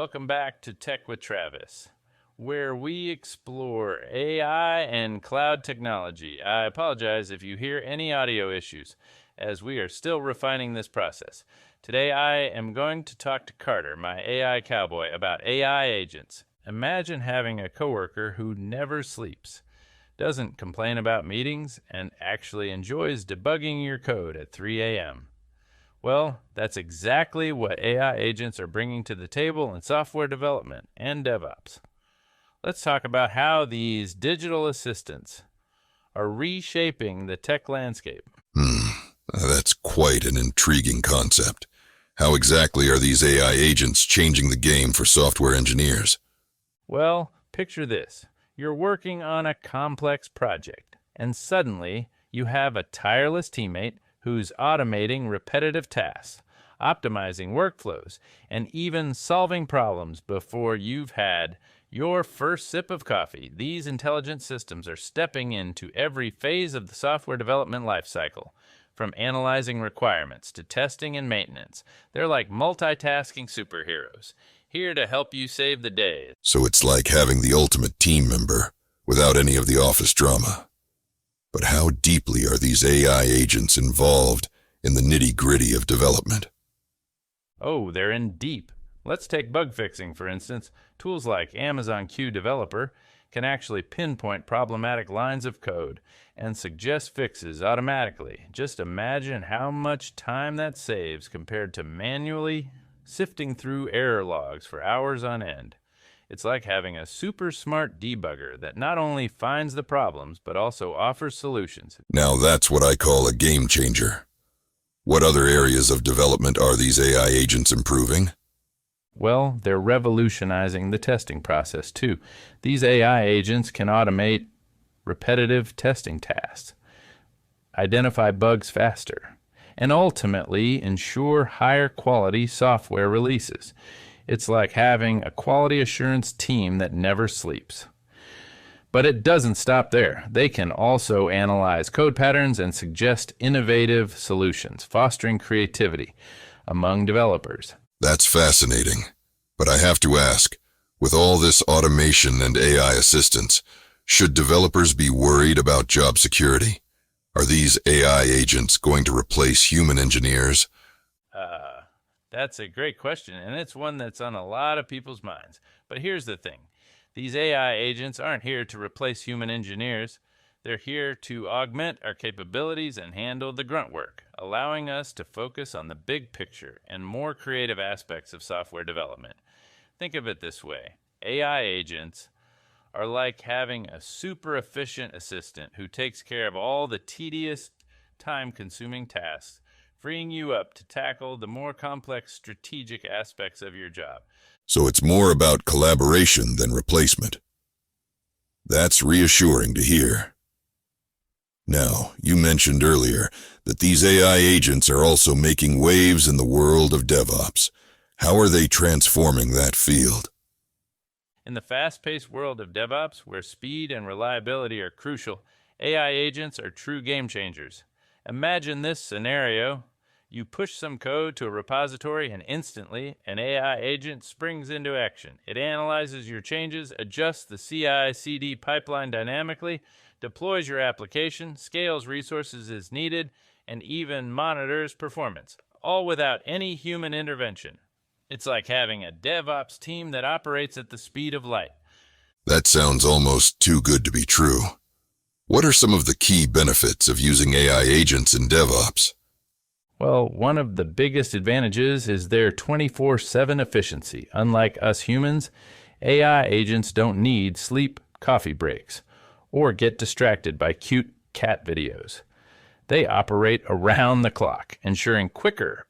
Welcome back to Tech with Travis, where we explore AI and cloud technology. I apologize if you hear any audio issues, as we are still refining this process. Today I am going to talk to Carter, my AI cowboy, about AI agents. Imagine having a coworker who never sleeps, doesn't complain about meetings, and actually enjoys debugging your code at 3 a.m. Well, that's exactly what AI agents are bringing to the table in software development and DevOps. Let's talk about how these digital assistants are reshaping the tech landscape. That's quite an intriguing concept. How exactly are these AI agents changing the game for software engineers? Well, picture this. You're working on a complex project, and suddenly you have a tireless teammate who's automating repetitive tasks, optimizing workflows, and even solving problems before you've had your first sip of coffee. These intelligent systems are stepping into every phase of the software development lifecycle, from analyzing requirements to testing and maintenance. They're like multitasking superheroes, here to help you save the day. So it's like having the ultimate team member without any of the office drama. But how deeply are these AI agents involved in the nitty-gritty of development? Oh, they're in deep. Let's take bug fixing, for instance. Tools like Amazon Q Developer can actually pinpoint problematic lines of code and suggest fixes automatically. Just imagine how much time that saves compared to manually sifting through error logs for hours on end. It's like having a super smart debugger that not only finds the problems, but also offers solutions. Now that's what I call a game changer. What other areas of development are these AI agents improving? Well, they're revolutionizing the testing process too. These AI agents can automate repetitive testing tasks, identify bugs faster, and ultimately ensure higher quality software releases. It's like having a quality assurance team that never sleeps. But it doesn't stop there. They can also analyze code patterns and suggest innovative solutions, fostering creativity among developers. That's fascinating. But I have to ask, with all this automation and AI assistance, should developers be worried about job security? Are these AI agents going to replace human engineers? That's a great question, and it's one that's on a lot of people's minds. But here's the thing. These AI agents aren't here to replace human engineers. They're here to augment our capabilities and handle the grunt work, allowing us to focus on the big picture and more creative aspects of software development. Think of it this way. AI agents are like having a super efficient assistant who takes care of all the tedious, time-consuming tasks, freeing you up to tackle the more complex strategic aspects of your job. So it's more about collaboration than replacement. That's reassuring to hear. Now, you mentioned earlier that these AI agents are also making waves in the world of DevOps. How are they transforming that field? In the fast-paced world of DevOps, where speed and reliability are crucial, AI agents are true game changers. Imagine this scenario. You push some code to a repository and instantly an AI agent springs into action. It analyzes your changes, adjusts the CI/CD pipeline dynamically, deploys your application, scales resources as needed, and even monitors performance, all without any human intervention. It's like having a DevOps team that operates at the speed of light. That sounds almost too good to be true. What are some of the key benefits of using AI agents in DevOps? Well, one of the biggest advantages is their 24/7 efficiency. Unlike us humans, AI agents don't need sleep coffee breaks or get distracted by cute cat videos. They operate around the clock, ensuring quicker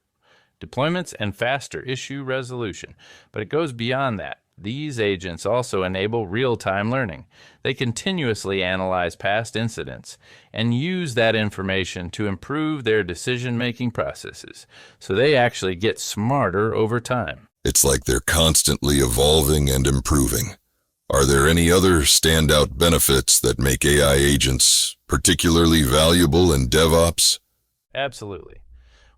deployments and faster issue resolution. But it goes beyond that. These agents also enable real-time learning. They continuously analyze past incidents and use that information to improve their decision-making processes, so they actually get smarter over time. It's like they're constantly evolving and improving. Are there any other standout benefits that make AI agents particularly valuable in DevOps? Absolutely.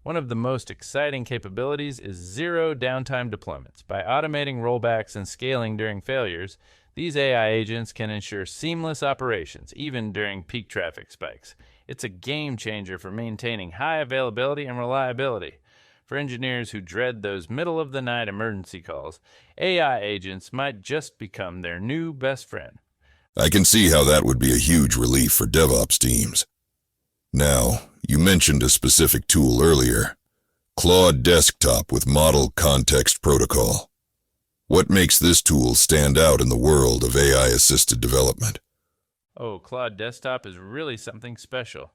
One of the most exciting capabilities is zero downtime deployments. By automating rollbacks and scaling during failures, these AI agents can ensure seamless operations, even during peak traffic spikes. It's a game changer for maintaining high availability and reliability. For engineers who dread those middle-of-the-night emergency calls, AI agents might just become their new best friend. I can see how that would be a huge relief for DevOps teams. Now, you mentioned a specific tool earlier, Claude Desktop with Model Context Protocol. What makes this tool stand out in the world of AI-assisted development? Oh, Claude Desktop is really something special.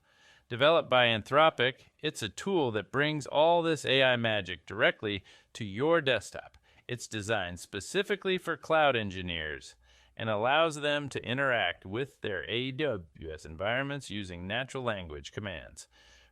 Developed by Anthropic, it's a tool that brings all this AI magic directly to your desktop. It's designed specifically for cloud engineers and allows them to interact with their AWS environments using natural language commands.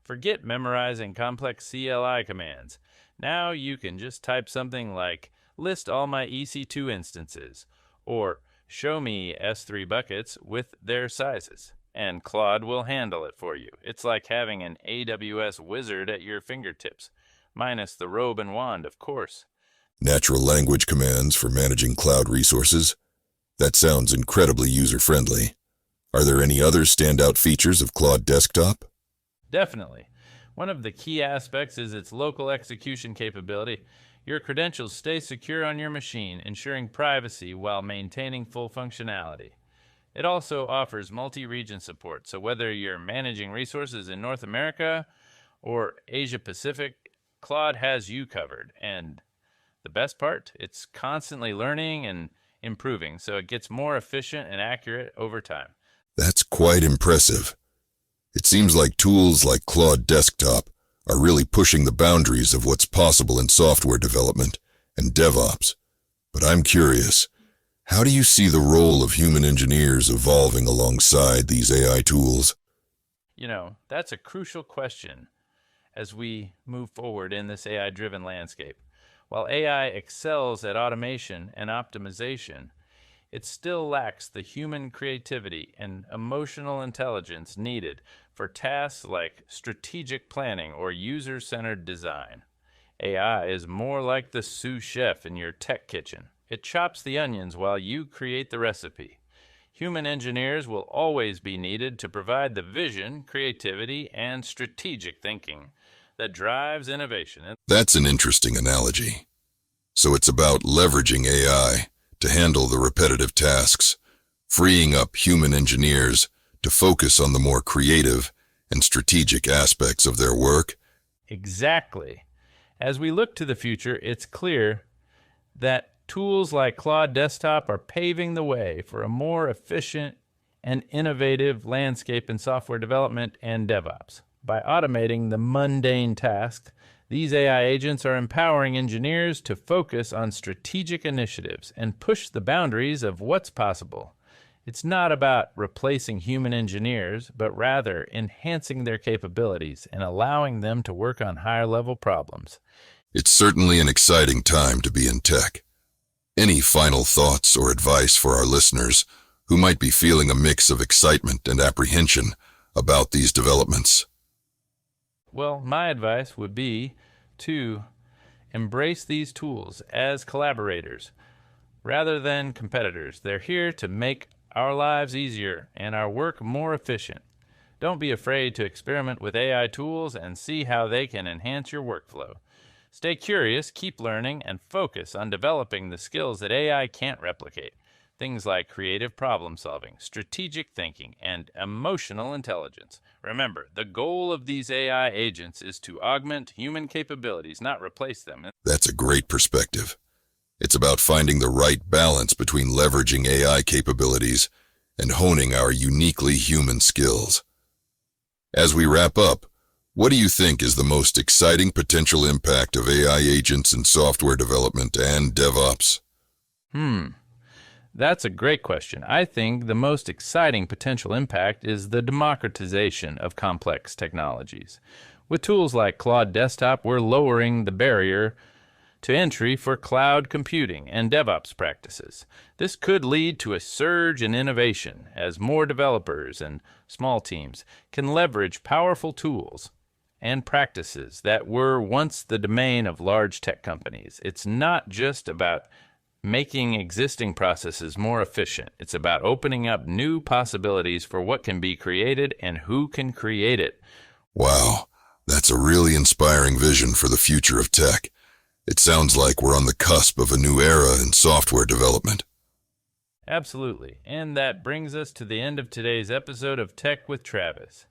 Forget memorizing complex CLI commands. Now you can just type something like, list all my EC2 instances, or show me S3 buckets with their sizes, and Claude will handle it for you. It's like having an AWS wizard at your fingertips, minus the robe and wand, of course. Natural language commands for managing cloud resources? That sounds incredibly user-friendly. Are there any other standout features of Claude Desktop? Definitely. One of the key aspects is its local execution capability. Your credentials stay secure on your machine, ensuring privacy while maintaining full functionality. It also offers multi-region support, so whether you're managing resources in North America or Asia Pacific, Claude has you covered. And the best part, it's constantly learning and improving, so it gets more efficient and accurate over time. That's quite impressive. It seems like tools like Claude Desktop are really pushing the boundaries of what's possible in software development and DevOps. But I'm curious, how do you see the role of human engineers evolving alongside these AI tools? That's a crucial question as we move forward in this AI-driven landscape. While AI excels at automation and optimization, it still lacks the human creativity and emotional intelligence needed for tasks like strategic planning or user-centered design. AI is more like the sous chef in your tech kitchen. It chops the onions while you create the recipe. Human engineers will always be needed to provide the vision, creativity, and strategic thinking that drives innovation. That's an interesting analogy. So it's about leveraging AI to handle the repetitive tasks, freeing up human engineers to focus on the more creative and strategic aspects of their work? Exactly. As we look to the future, it's clear that tools like Claude Desktop are paving the way for a more efficient and innovative landscape in software development and DevOps. By automating the mundane tasks, these AI agents are empowering engineers to focus on strategic initiatives and push the boundaries of what's possible. It's not about replacing human engineers, but rather enhancing their capabilities and allowing them to work on higher-level problems. It's certainly an exciting time to be in tech. Any final thoughts or advice for our listeners who might be feeling a mix of excitement and apprehension about these developments? Well, my advice would be to embrace these tools as collaborators rather than competitors. They're here to make our lives easier and our work more efficient. Don't be afraid to experiment with AI tools and see how they can enhance your workflow. Stay curious, keep learning, and focus on developing the skills that AI can't replicate. Things like creative problem solving, strategic thinking, and emotional intelligence. Remember, the goal of these AI agents is to augment human capabilities, not replace them. That's a great perspective. It's about finding the right balance between leveraging AI capabilities and honing our uniquely human skills. As we wrap up, what do you think is the most exciting potential impact of AI agents in software development and DevOps? That's a great question. I think the most exciting potential impact is the democratization of complex technologies. With tools like Claude Desktop, we're lowering the barrier to entry for cloud computing and DevOps practices. This could lead to a surge in innovation as more developers and small teams can leverage powerful tools and practices that were once the domain of large tech companies. It's not just about making existing processes more efficient. It's about opening up new possibilities for what can be created and who can create it. Wow, that's a really inspiring vision for the future of tech. It sounds like we're on the cusp of a new era in software development. Absolutely. And that brings us to the end of today's episode of Tech with Travis.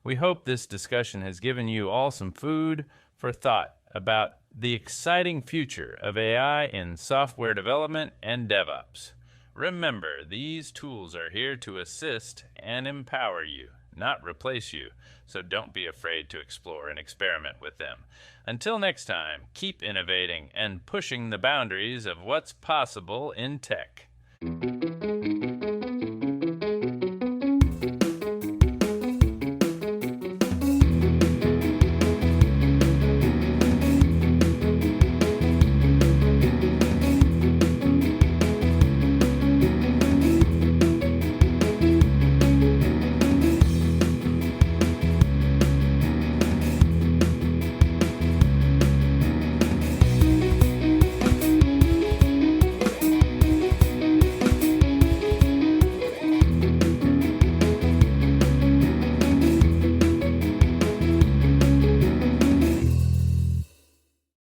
We hope this discussion has given you all some food for thought about the exciting future of AI in software development and DevOps. Remember, these tools are here to assist and empower you, not replace you, so don't be afraid to explore and experiment with them. Until next time, keep innovating and pushing the boundaries of what's possible in tech.